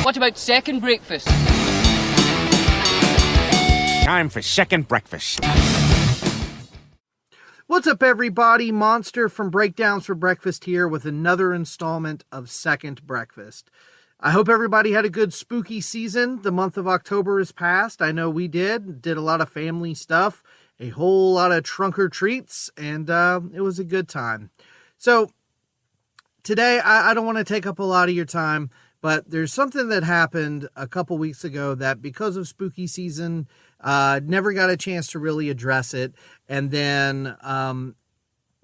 What about second breakfast? Time for second breakfast. What's up, everybody? Monster from Breakdowns for Breakfast here with another installment of Second Breakfast. I hope everybody had a good spooky season. The month of October is past. I know we did a lot of family stuff, a whole lot of trunk or treats, and it was a good time. So today, I don't want to take up a lot of your time, but there's something that happened a couple weeks ago that because of spooky season, never got a chance to really address it. And then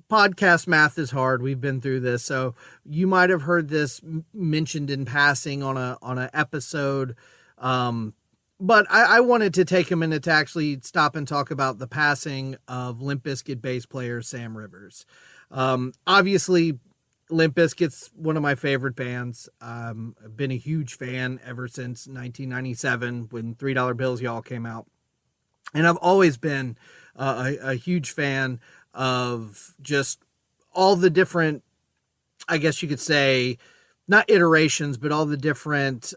podcast math is hard. We've been through this. So you might have heard this mentioned in passing on an episode. But I wanted to take a minute to actually stop and talk about the passing of Limp Bizkit bass player Sam Rivers. Obviously, Limp Bizkit's one of my favorite bands. I've been a huge fan ever since 1997 when $3 Bills Y'all came out. And I've always been a huge fan of just all the different, I guess you could say, not iterations, but all the different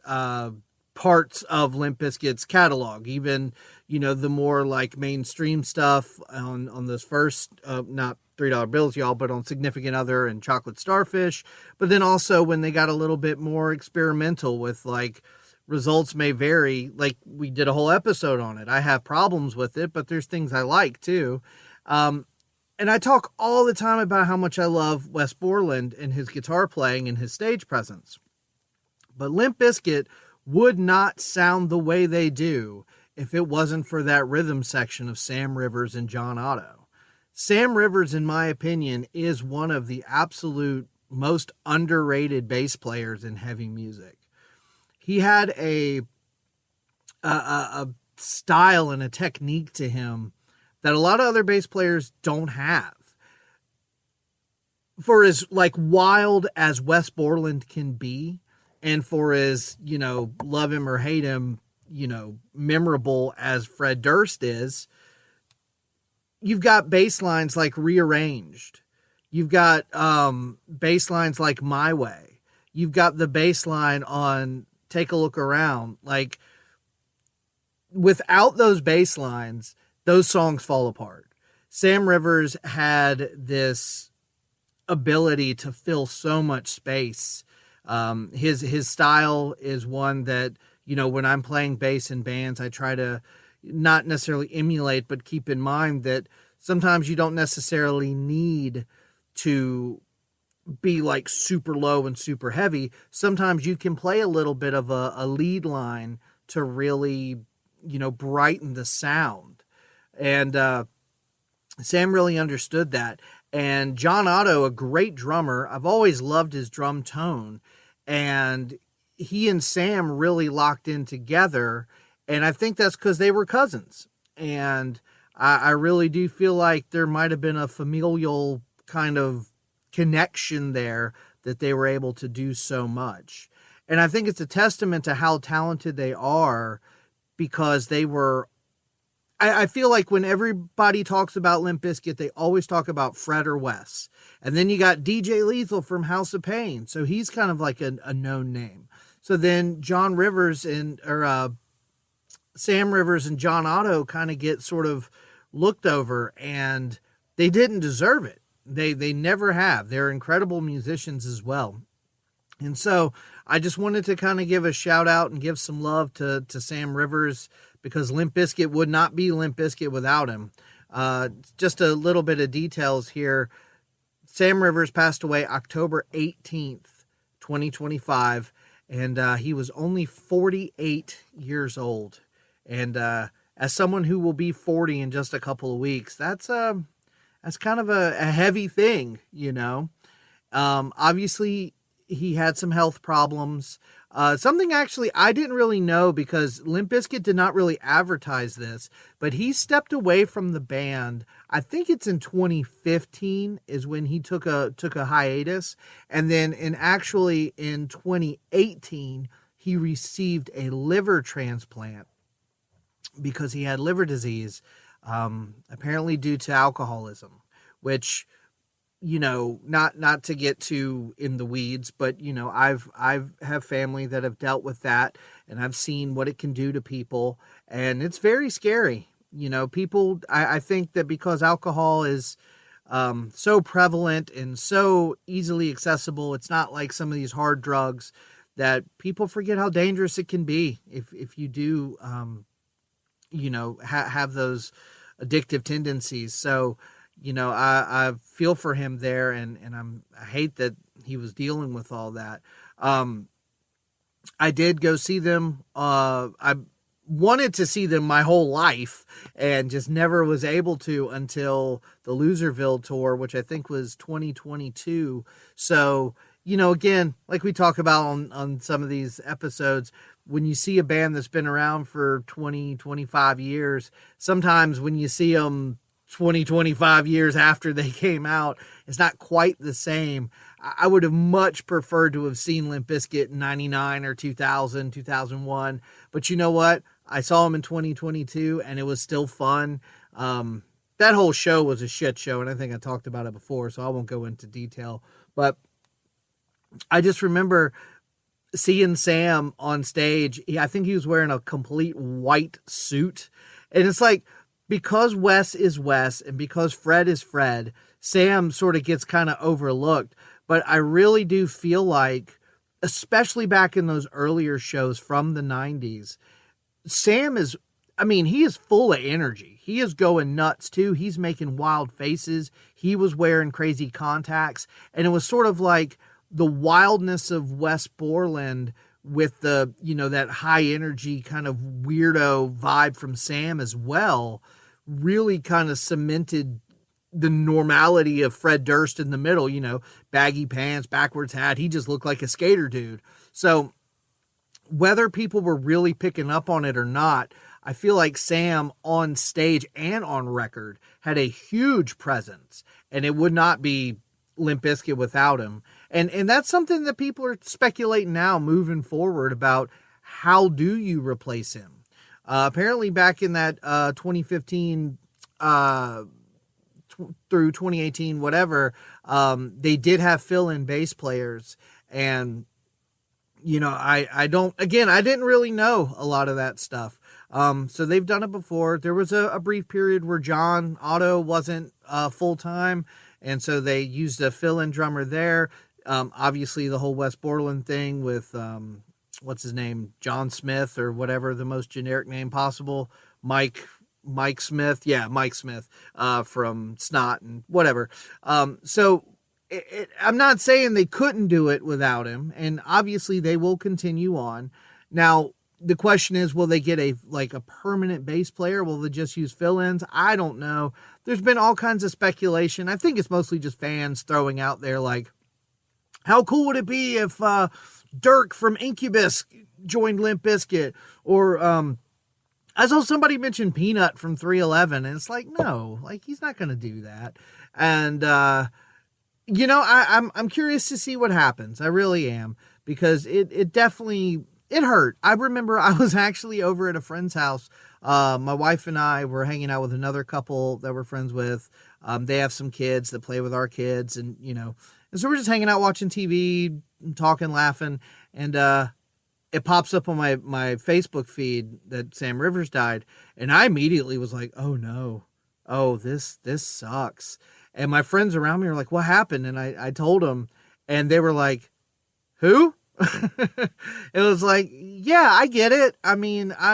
parts of Limp Bizkit's catalog. Even, the more like mainstream stuff on this first, not $3 Bills Y'all, but on Significant Other and Chocolate Starfish. But then also when they got a little bit more experimental with like Results May Vary, like we did a whole episode on it. I have problems with it, but there's things I like too. And I talk all the time about how much I love Wes Borland and his guitar playing and his stage presence. But Limp Bizkit would not sound the way they do if it wasn't for that rhythm section of Sam Rivers and John Otto. Sam Rivers, in my opinion, is one of the absolute most underrated bass players in heavy music. He had a style and a technique to him that a lot of other bass players don't have. For as like wild as Wes Borland can be, and for as, love him or hate him, memorable as Fred Durst is, you've got bass lines like Rearranged. You've got bass lines like My Way. You've got the bass line on Take a Look Around. Like, without those bass lines, those songs fall apart. Sam Rivers had this ability to fill so much space. His style is one that, when I'm playing bass in bands, I try to not necessarily emulate, but keep in mind that sometimes you don't necessarily need to be like super low and super heavy. Sometimes you can play a little bit of a lead line to really, brighten the sound. And Sam really understood that. And John Otto, a great drummer, I've always loved his drum tone. And he and Sam really locked in together. And I think that's because they were cousins. And I really do feel like there might have been a familial kind of connection there that they were able to do so much. And I think it's a testament to how talented they are, because they were, I feel like when everybody talks about Limp Bizkit, they always talk about Fred or Wes. And then you got DJ Lethal from House of Pain. So he's kind of like a known name. So then Sam Rivers and John Otto kind of get sort of looked over, and they didn't deserve it. They never have. They're incredible musicians as well. And so I just wanted to kind of give a shout out and give some love to Sam Rivers, because Limp Bizkit would not be Limp Bizkit without him. Just a little bit of details here. Sam Rivers passed away October 18th, 2025, and he was only 48 years old. And as someone who will be 40 in just a couple of weeks, that's kind of a heavy thing, Obviously, he had some health problems. Something actually I didn't really know, because Limp Bizkit did not really advertise this, but he stepped away from the band. I think it's in 2015 is when he took a hiatus. And then in 2018, he received a liver transplant because he had liver disease, apparently due to alcoholism, which not to get too in the weeds, but I've have family that have dealt with that, and I've seen what it can do to people, and it's very scary. People, I think that because alcohol is so prevalent and so easily accessible, it's not like some of these hard drugs that people forget how dangerous it can be if you do, have those addictive tendencies. So, I feel for him there, and I hate that he was dealing with all that. I did go see them. I wanted to see them my whole life and just never was able to until the Loserville tour, which I think was 2022. So, again, like we talk about on some of these episodes, when you see a band that's been around for 20, 25 years, sometimes when you see them 20, 25 years after they came out, it's not quite the same. I would have much preferred to have seen Limp Bizkit in 99 or 2000, 2001. But you know what? I saw them in 2022 and it was still fun. That whole show was a shit show, and I think I talked about it before, so I won't go into detail. But I just remember seeing Sam on stage. I think he was wearing a complete white suit. And it's like, because Wes is Wes and because Fred is Fred, Sam sort of gets kind of overlooked. But I really do feel like, especially back in those earlier shows from the 90s, Sam is, he is full of energy. He is going nuts too. He's making wild faces. He was wearing crazy contacts. And it was sort of like the wildness of Wes Borland with the, that high energy kind of weirdo vibe from Sam as well, really kind of cemented the normality of Fred Durst in the middle, baggy pants, backwards hat. He just looked like a skater dude. So whether people were really picking up on it or not, I feel like Sam on stage and on record had a huge presence, and it would not be Limp Bizkit without him. And that's something that people are speculating now moving forward about, how do you replace him? Apparently back in that 2015 through 2018, whatever, they did have fill-in bass players. And, I didn't really know a lot of that stuff. So they've done it before. There was a brief period where John Otto wasn't full-time, and so they used a fill-in drummer there. Obviously the whole Wes Borland thing with, what's his name? John Smith or whatever, the most generic name possible. Mike Smith. Yeah, Mike Smith, from Snot and whatever. So I'm not saying they couldn't do it without him, and obviously they will continue on. Now, the question is, will they get a permanent bass player? Will they just use fill-ins? I don't know. There's been all kinds of speculation. I think it's mostly just fans throwing out there, like, how cool would it be if Dirk from Incubus joined Limp Bizkit? Or I saw somebody mention Peanut from 311, and it's like, no, he's not going to do that. And I'm curious to see what happens. I really am, because it definitely, it hurt. I remember I was actually over at a friend's house. My wife and I were hanging out with another couple that we're friends with. They have some kids that play with our kids, and and so we're just hanging out, watching TV, talking, laughing, and it pops up on my Facebook feed that Sam Rivers died, and I immediately was like, oh no, oh, this sucks. And my friends around me were like, what happened? And I told them, and they were like, who? It was like, yeah, I get it. I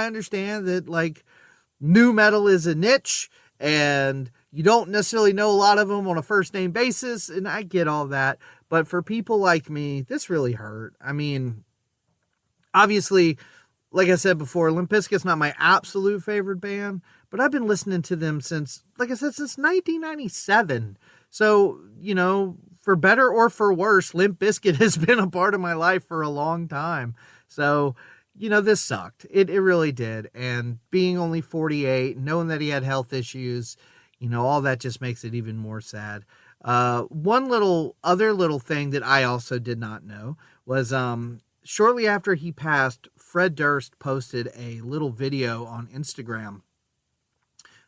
understand that new metal is a niche, and you don't necessarily know a lot of them on a first name basis, and I get all that. But for people like me, this really hurt. Obviously, like I said before, Limp Bizkit's not my absolute favorite band, but I've been listening to them since 1997. So, for better or for worse, Limp Bizkit has been a part of my life for a long time. So, this sucked. It really did. And being only 48, knowing that he had health issues, all that just makes it even more sad. One other little thing that I also did not know was, shortly after he passed, Fred Durst posted a little video on Instagram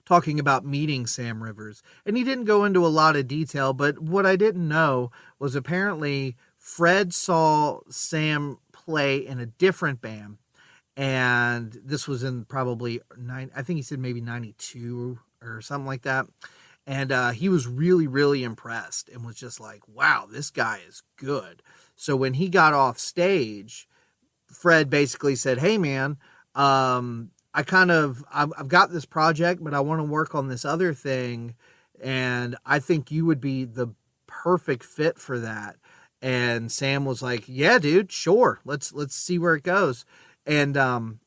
talking about meeting Sam Rivers. And he didn't go into a lot of detail, but what I didn't know was apparently Fred saw Sam play in a different band. And this was in probably I think he said maybe 92 or something like that. And he was really, really impressed and was just like, wow, this guy is good. So when he got off stage, Fred basically said, hey, man, I've got this project, but I want to work on this other thing. And I think you would be the perfect fit for that. And Sam was like, yeah, dude, sure. Let's see where it goes. And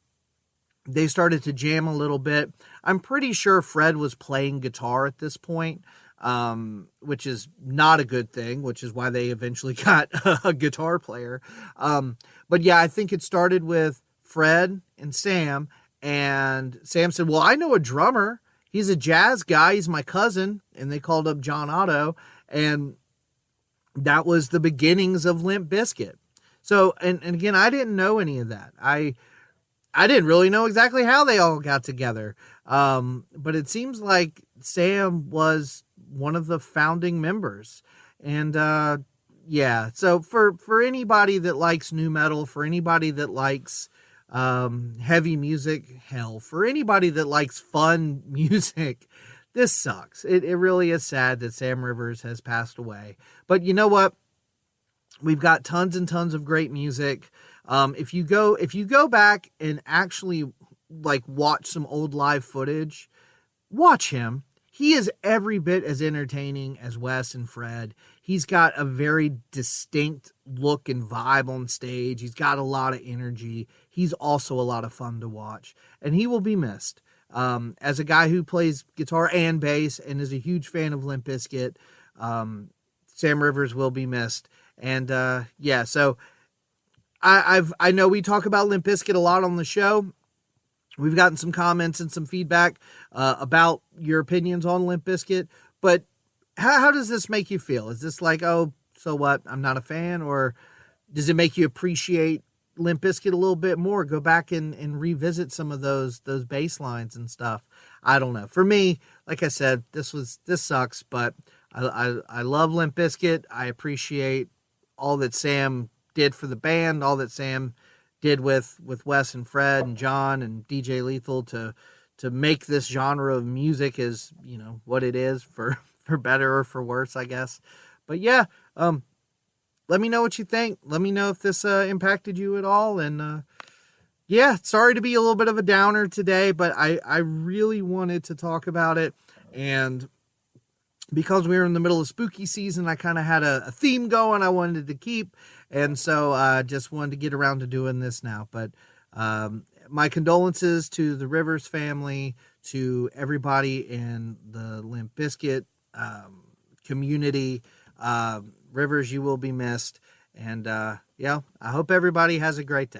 they started to jam a little bit. I'm pretty sure Fred was playing guitar at this point, which is not a good thing, which is why they eventually got a guitar player. But yeah, I think it started with Fred and Sam said, well, I know a drummer. He's a jazz guy. He's my cousin. And they called up John Otto. And that was the beginnings of Limp Bizkit. So, and again, I didn't know any of that. I didn't really know exactly how they all got together. But it seems like Sam was one of the founding members. And, yeah, so for anybody that likes nu metal, for anybody that likes, heavy music, hell, for anybody that likes fun music, this sucks. It really is sad that Sam Rivers has passed away. But you know what? We've got tons and tons of great music. If you go back and actually like watch some old live footage, watch him. He is every bit as entertaining as Wes and Fred. He's got a very distinct look and vibe on stage. He's got a lot of energy. He's also a lot of fun to watch, and he will be missed. As a guy who plays guitar and bass and is a huge fan of Limp Bizkit, Sam Rivers will be missed. And yeah, so I know we talk about Limp Bizkit a lot on the show. We've gotten some comments and some feedback about your opinions on Limp Bizkit, but how does this make you feel? Is this like, oh, so what? I'm not a fan, or does it make you appreciate Limp Bizkit a little bit more? Go back and revisit some of those bass lines and stuff. I don't know. For me, like I said, this sucks, but I love Limp Bizkit. I appreciate all that Sam did for the band, all that Sam did with Wes and Fred and John and DJ Lethal to make this genre of music as, you know, what it is, for better or for worse, I guess. But yeah, let me know what you think. Let me know if this impacted you at all. And yeah, sorry to be a little bit of a downer today, but I really wanted to talk about it. And because we were in the middle of spooky season, I kind of had a theme going I wanted to keep. And so I just wanted to get around to doing this now. But my condolences to the Rivers family, to everybody in the Limp Bizkit community. Rivers, you will be missed. And yeah, I hope everybody has a great day.